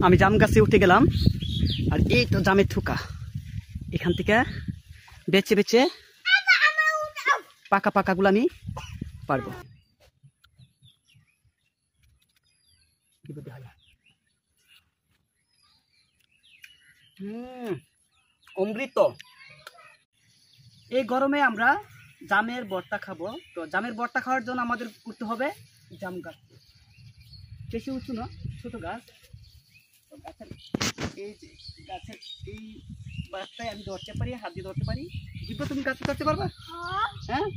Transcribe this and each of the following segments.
আমি জাম গাছে উঠে গেলাম, আর এই তো জামের থুকা। এখান থেকে বেছে বেছে পাকা পাকাগুলো আমি পারবো। অমৃত। এই গরমে আমরা জামের ভর্তা খাবো। তো জামের ভর্তা খাওয়ার জন্য আমাদের করতে হবে জাম গাছ। বেশি উঁচু না, ছোট গাছ। গাছের এই যে গাছের এই গাছটাই আমি ধরতে পারি, হাত দিয়ে ধরতে পারি। দিব্য, তুমি গাছ ধরতে পারবা? হ্যাঁ।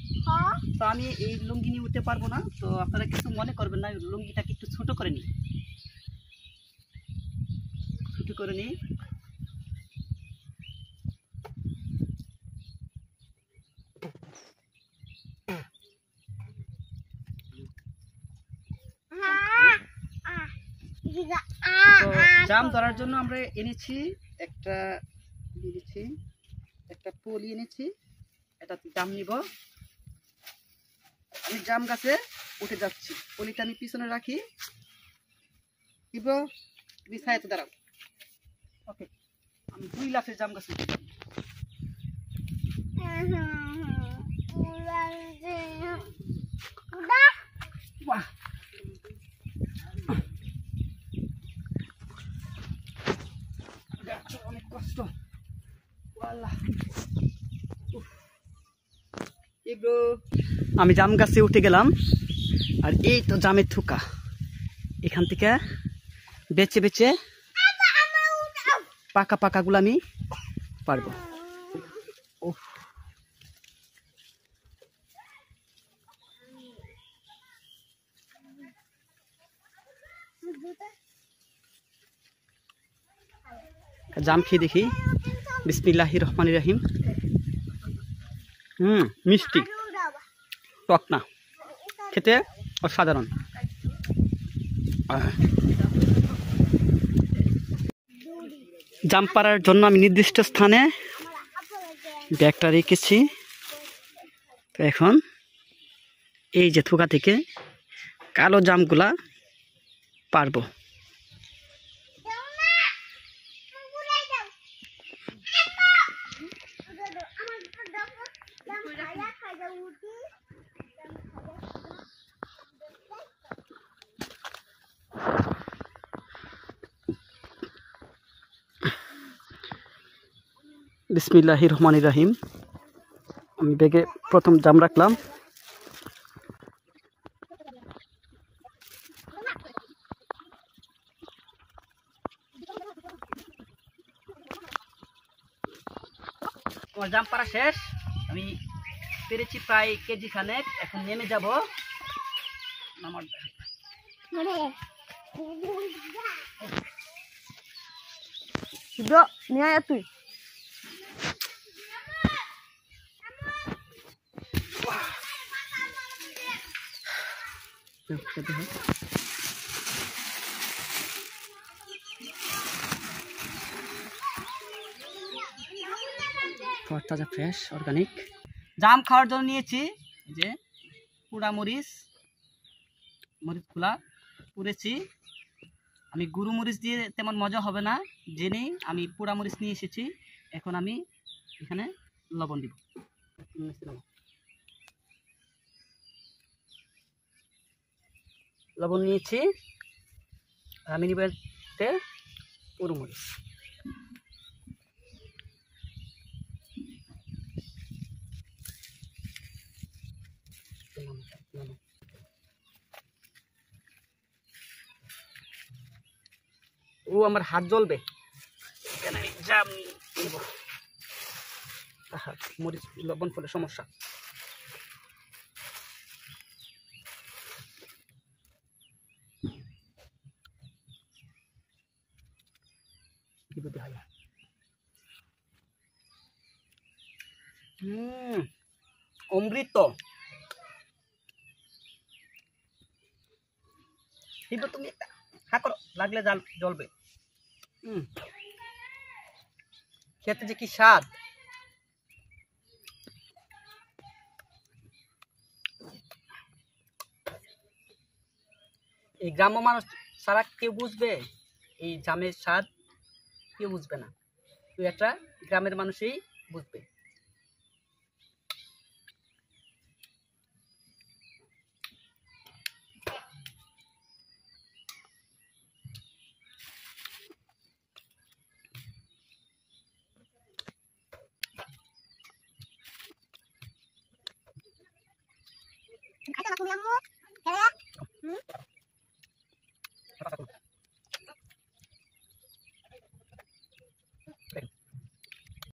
তো আমি এই লুঙ্গি নিয়ে উঠতে পারবো না, তো আপনারা কিছু মনে করবেন না। লুঙ্গিটাকে একটু ছোট করে নিই, ছোট করে নিই। তো জাম ধরার জন্য আমরা এনেছি একটা পলি এনেছি। এটা জাম নিব। আমি জাম গাছে উঠে যাচ্ছি। পলিটা আমি পিছনে রাখি দিব। তুমি ছায়াতে দাঁড়াও। ওকে, আমি 2 লাফে জাম গাছে উঠে যাব। বাহ, অনেক কষ্ট। আমি জাম গাছে উঠে গেলাম, আর এই তো জামের থুকা। এখান থেকে বেছে বেছে পাকা পাকাগুলো আমি পারবো। জাম খেয়ে দেখি। বিসমিল্লাহির রহমানির রহিম। মিষ্টি, টক না, খেতে অসাধারণ। জাম পাড়ার জন্য আমি নির্দিষ্ট স্থানে ব্যাগটা রেখেছি। তো এখন এই যে থুকা থেকে কালো জামগুলা পারবো। বিসমিল্লাহির রহমানির রহিম। আমি ব্যাগে প্রথম জাম রাখলাম। আমার জাম পাড়া শেষ। আমি পেরেছি প্রায় কেজি খানেক। এখন নেমে যাব। তুই তাজা ফ্রেশ অর্গানিক জাম খাওয়ার জন্য নিয়েছি যে পুরা মরিচ গুলা পুড়েছি। আমি গুঁড়ো মরিচ দিয়ে তেমন মজা হবে না জেনেই আমি পুরা মরিচ নিয়ে এসেছি। এখন আমি এখানে লবণ দিব। লবণ নিয়েছি। আমি নিব পুরো মরিচ। ও আমার হাত জ্বলবে। জাম নিব। মরিচ লবণ ফলে সমস্যা। অমৃত। তুমি একটা হা করো, লাগলে জ্বলবে। খেতে যে কি স্বাদ। এই গ্রাম্য মানুষ সারা কেউ বুঝবে? এই জামের স্বাদ কেউ বুঝবে না, তো একটা গ্রামের মানুষই বুঝবে। Ada aku yang mau, ya.